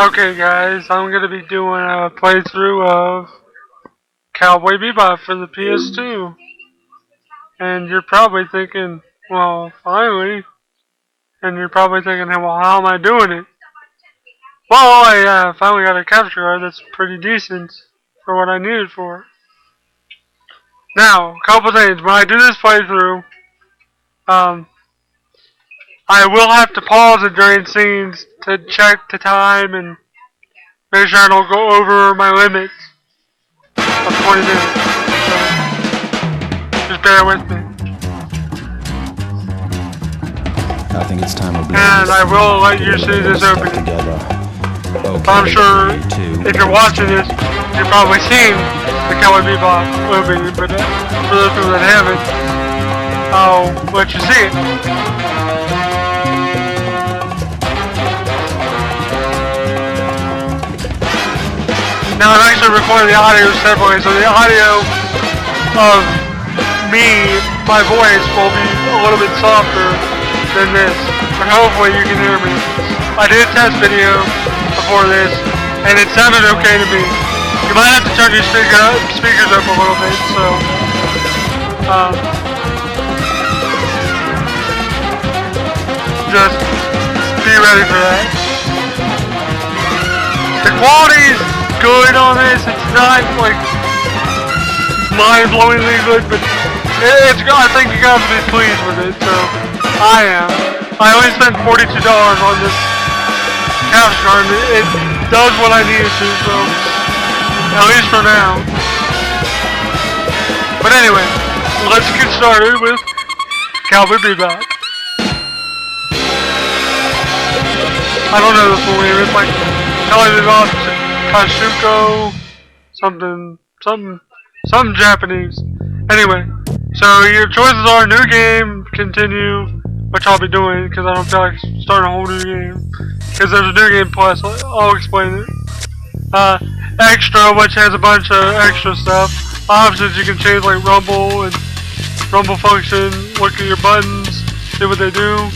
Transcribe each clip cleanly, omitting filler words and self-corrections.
Okay guys, I'm going to be doing a playthrough of Cowboy Bebop for the PS2. And you're probably thinking, well, finally. And you're probably thinking, well, how am I doing it? Well, I finally got a capture card that's pretty decent for what I need it for. Now, a couple things. When I do this playthrough, I will have to pause it during scenes to check the time and make sure I don't go over my limit of 20 minutes. So, just bear with me. I think it's time we and I will let you see this opening. Okay, I'm sure if you're watching this, you've probably seen the Cowboy Bebop opening, but for those people that haven't, I'll let you see it. Now I'm actually recording the audio separately, so the audio of me, my voice, will be a little bit softer than this, but hopefully you can hear me. I did a test video before this, and it sounded okay to me. You might have to turn your speakers up a little bit, so just be ready for that. The quality's good on this. It's not like mind-blowingly good, but it's. I think you guys will be pleased with it. So I am. I only spent $42 on this capture card. It does what I need it to, so at least for now. But anyway, let's get started with Cowboy Bebop. I don't know the full name. It's like Cowboy Bebop Tsuioku, something Japanese. Anyway, so your choices are new game, continue, which I'll be doing because I don't feel like starting a whole new game. Because there's a new game plus, I'll explain it. Extra, which has a bunch of extra stuff. Options, you can change like rumble and rumble function, look at your buttons, see what they do.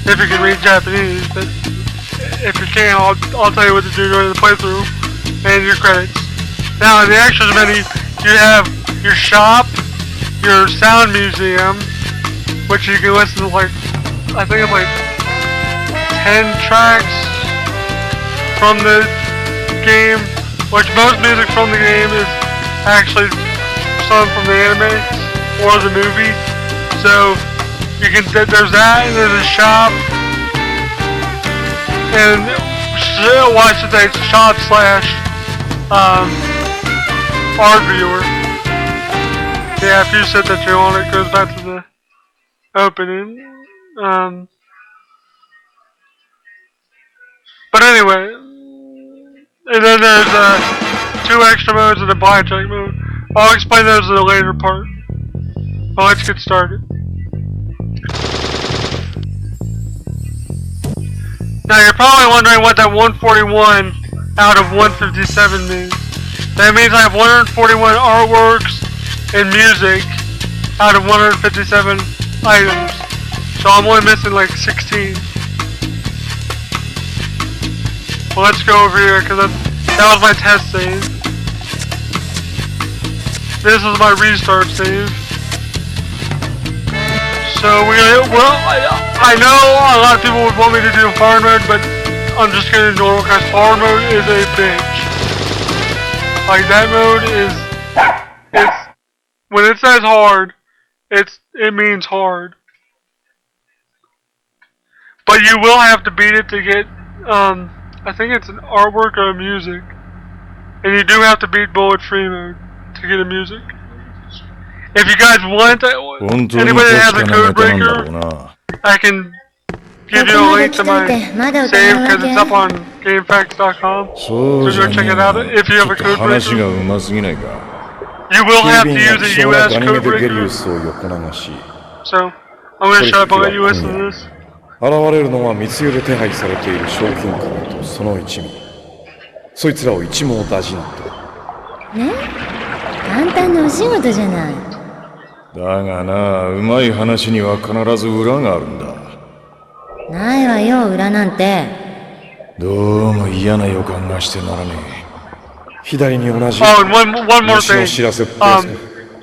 If you can read Japanese, but if you can't, I'll tell you what to do during the playthrough. And your credits. Now in the extras menu, you have your shop, your sound museum, which you can listen to like, I think it's like 10 tracks from the game, which most music from the game is actually some from the anime or the movie. So you can, there's that, and there's a shop, and watch the day, shop slash art viewer. Yeah, if you set that you on, it goes back to the opening. But anyway, and then there's 2 extra modes and a blackjack mode. I'll explain those in a later part. But let's get started. Now you're probably wondering what that 141 out of 157 means. That means I have 141 artworks and music out of 157 items. So I'm only missing like 16. Well, let's go over here because that was my test save. This is my restart save. So I know a lot of people would want me to do hard mode, but I'm just gonna ignore it because hard mode is a bitch. Like that mode is, when it says hard, it means hard. But you will have to beat it to get, I think it's an artwork or a music. And you do have to beat bullet free mode to get a music. If you guys want, anybody that has a code breaker, I can give you a link to my save because it's up on GameFAQs.com. So go check it out if you have a code breaker. You will have to use a US code breaker. So I'm going to shut up and let you listen to this. 現れるのは密輸で手配されている賞金株とその一味。そいつらを一網打尽と。ね？簡単なお仕事じゃない。だがな、うまい話には必ず裏があるんだ。ないわよ、裏なんて。どうも嫌な予感がしてならねえ。左に同じ Oh, and one more 虫の thing. 知らせってやつか。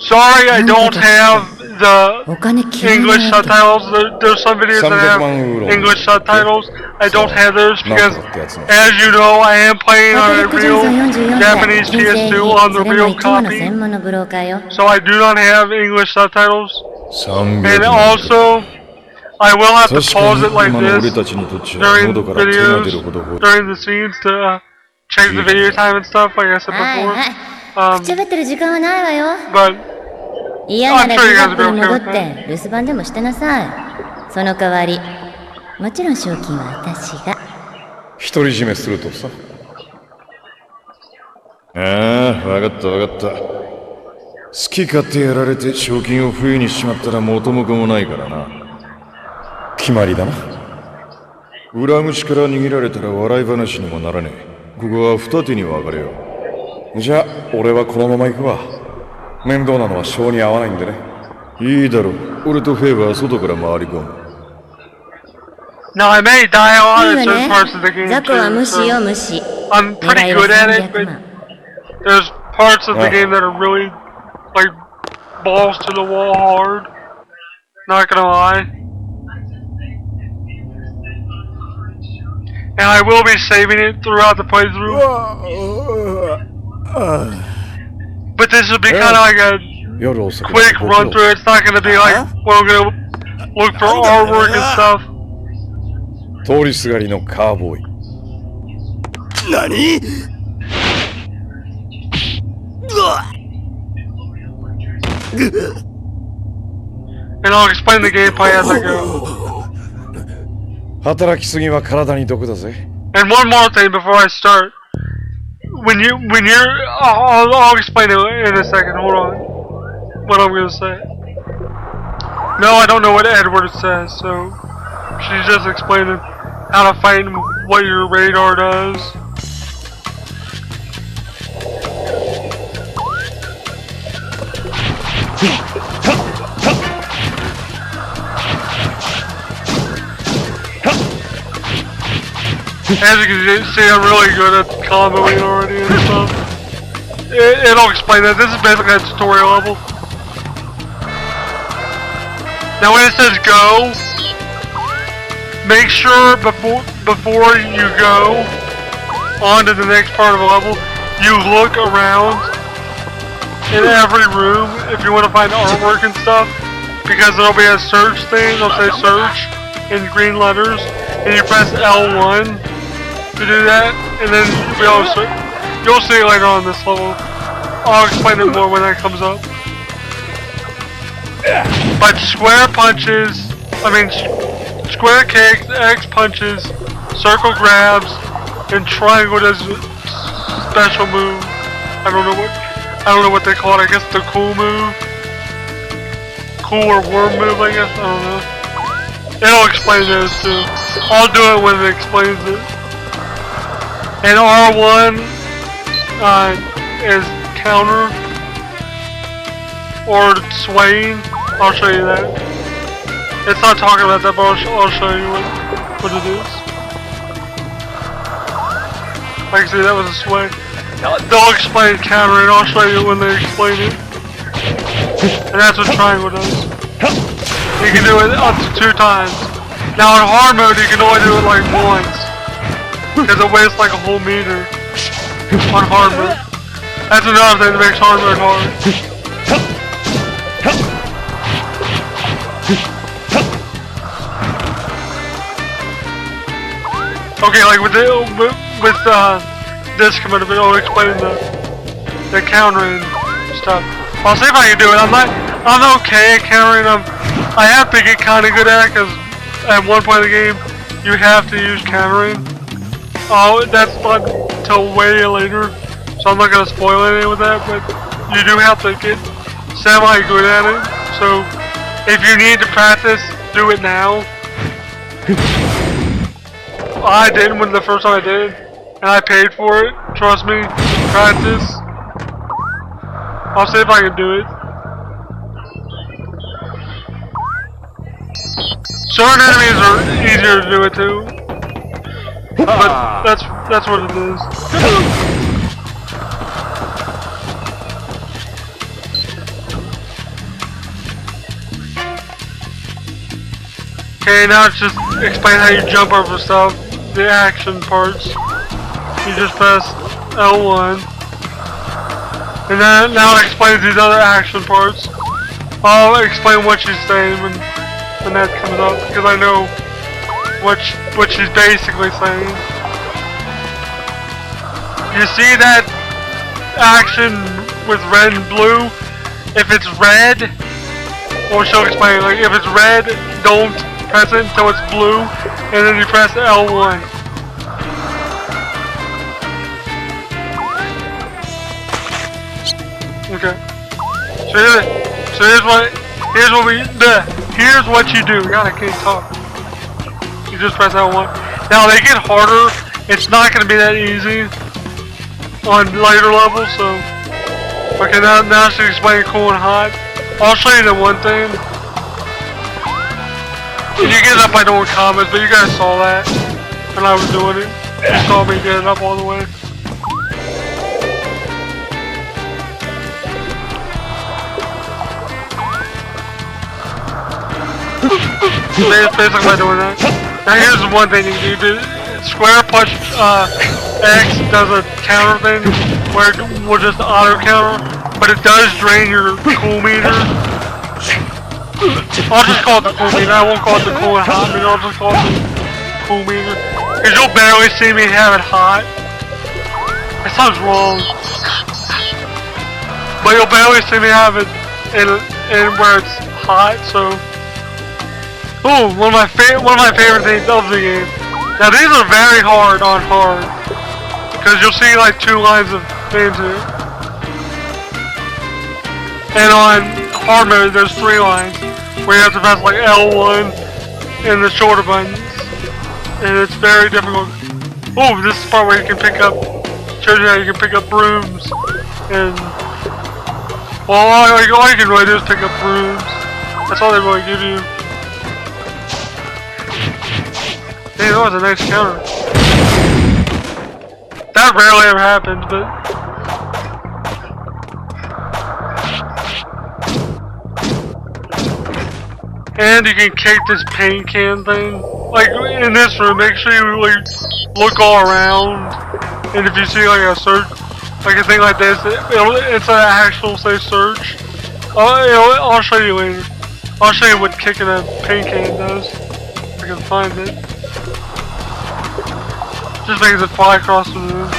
Sorry I don't have the お金嫌い English なわけ。 subtitles. There's some videos that 300 have 万ウーロン English subtitles. I don't have those なん because, とかってやつの as you know, I am playing パ on ト a リック・ジョンソ real ン44 Japanese 歳、金製 PS2 品、 on そ the れも real 生き物 copy. 専門のブローカーよ。 So I do not have English subtitles. 300 And 万 also, I will have to 確か pause に it like 今の俺 this たちにとっちゃ during 喉から手が出るほど videos, during the scenes to check the video time and stuff, like I said はい before. はい。くちゃべってる時間はないわよ。 But 嫌なら I'm sure ビ you ザ guys ップ will に be okay 戻 with っ that. て留守番でもしてなさい。その代わり、もちろん賞金は私が。独り占めするとさ。ああ、わかったわかった。好き勝手やられて賞金を冬にしちまったら元も子もないからな。決まりだな。裏口から逃げられたら笑い話にもならねえ。ここは二手に分かれよう。じゃあ俺はこのまま行くわ。面倒なのは性に合わないんでね。いいだろう。俺とフェイは外から回り込む。 now I may die い on いわ in certain ね parts of the。game 雑魚は too. 無視 So よ無視。 I'm pretty 狙い good は at it, 300 but 万。 there's parts of the game that are really like balls to the wall hard. Not gonna lie. And I will be saving it throughout the playthrough. But this will be kind of like a 夜遅く quick run through. It's not gonna be like we're gonna look for artwork and stuff. 通りすがりのカーボーイ。何？ And I'll explain the gameplay as I go. 働きすぎは体に毒だぜ。 And one more thing before I start. When you're, I'll explain it in a second. Hold on. What I'm gonna say. No, I don't know what Edward says, so she's just explaining how to fight and what your radar does. As you can see, I'm really good at comboing already and stuff. It'll explain that. This is basically a tutorial level. Now when it says go, make sure before you go on to the next part of the level, you look around in every room if you want to find artwork and stuff, because there'll be a search thing. It'll say search in green letters, and you press L1 to do that, and then you'll see it later on this level. I'll explain it more when that comes up. But square punches, square kicks, X punches, circle grabs, and triangle does special move. I don't know what they call it. I guess the cool move, cool or worm move. I guess I don't know. It'll explain those too. I'll do it when it explains it. And R1 is counter or swaying. I'll show you that. It's not talking about that, but I'll show you what it is. Like I see, that was a sway. They'll explain counter, and I'll show you when they explain it. And that's what triangle does. You can do it up to 2 times. Now in hard mode, you can only do it like once, because it weighs like a whole meter on hard mode. That's another thing that makes hard mode hard. Okay, like with this command, I'll explain the countering stuff. I'll see if I can do it. I'm okay at countering them. I have to get kind of good at it, because at one point in the game, you have to use countering. Oh, that's not until way later, so I'm not going to spoil anything with that, but you do have to get semi-good at it. So, if you need to practice, do it now. I did when the first time I did, and I paid for it. Trust me, practice. I'll see if I can do it. Certain enemies are easier to do it too. But that's what it is. Okay, now it's just explain how you jump over stuff, the action parts. You just press L1. And then now it explains these other action parts. I'll explain what she's saying when that comes up, because I know what she's basically saying. You see that action with red and blue? If it's red, well, she'll explain, like, if it's red, don't press it until it's blue, and then you press L1. Okay. So here's what you do. God, I can't talk. You just press L1. Now they get harder. It's not gonna be that easy on later levels, so okay, now she's explaining cool and hot. I'll show you the one thing. And you get it up by doing comments, but you guys saw that when I was doing it. You saw me get it up all the way. Basically by doing that. Now here's the one thing you do. Square push X does a counter thing where it will just auto counter, but it does drain your cool meter. I'll just call it the cool meter. I won't call it the cool and hot meter. I'll just call it the cool meter. Because you'll barely see me have it hot. That sounds wrong. But you'll barely see me have it in where it's hot, so. Ooh, one of my favorite things of the game. Now these are very hard on hard, because you'll see like 2 lines of things here. And on hard mode, there's 3 lines where you have to press like L1 and the shoulder buttons, and it's very difficult. Ooh, this is the part where you can pick up. Shows you how you can pick up brooms, and well, all you can really do is pick up brooms. That's all they really give you. Hey, that was a nice counter. That rarely ever happens, but and you can kick this paint can thing. Like in this room, make sure you like look all around, and if you see like a search, like a thing like this, it's an actual say search. I'll show you later. I'll show you what kicking a paint can does. If I can find it. Just makes it fly across the room.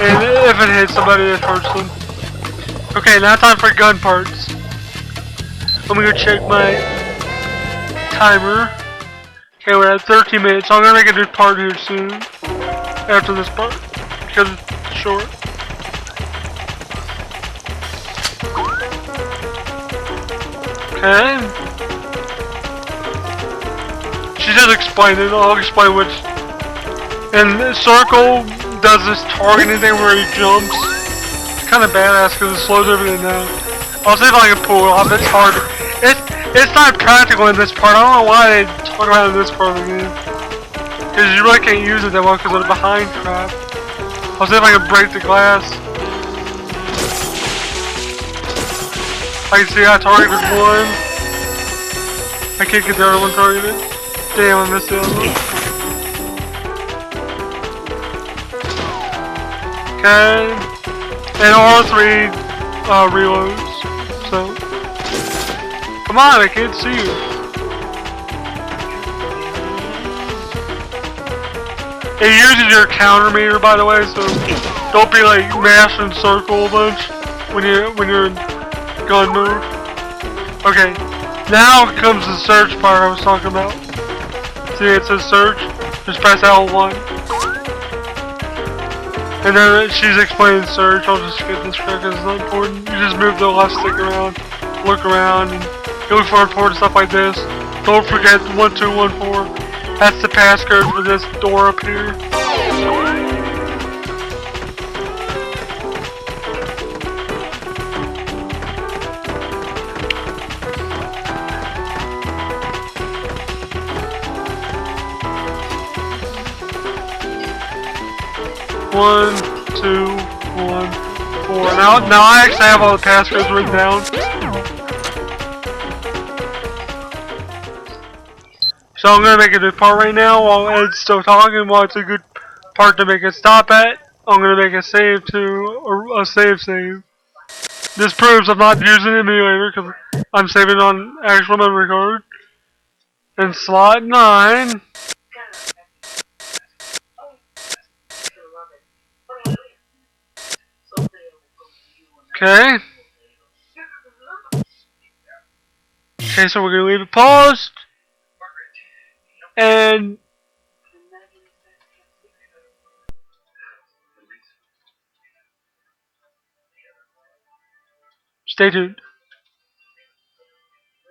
And if it hits somebody, it hurts them. Okay, now time for gun parts. I'm gonna go check my timer. Okay, we're at 13 minutes, so I'm gonna make a new part here soon. After this part. Because it's short. Okay. She just explained it. I'll explain which. And the circle does this targeting thing where he jumps. It's kind of badass because it slows everything down. I'll see if I can pull it off. It's hard. It's not practical in this part. I don't know why they talk about it in this part of the game. Because you really can't use it that well because of the behind crap. I'll see if I can break the glass. I can see I targeted one. I can't get the other one targeted. Damn, I missed the other one. Okay, and all 3 reloads, so, come on, I can't see you. It uses your counter meter, by the way, so don't be like mashing circle a bunch when you're in gun mode. Okay, now comes the search part I was talking about. See, it says search, just press L1. And then she's explaining search. I'll just skip this because it's not important. You just move the left stick around, look around, and you look for important stuff like this. Don't forget 1214. That's the passcode for this door up here. 1, 2, 1, 4. Now I actually have all the passcodes written down. So I'm gonna make a new part right now while Ed's still talking. While it's a good part to make it stop at, I'm gonna make a save to a save. This proves I'm not using an emulator because I'm saving on actual memory card. And slot 9. Okay. Okay, so we're gonna leave it paused. And stay tuned.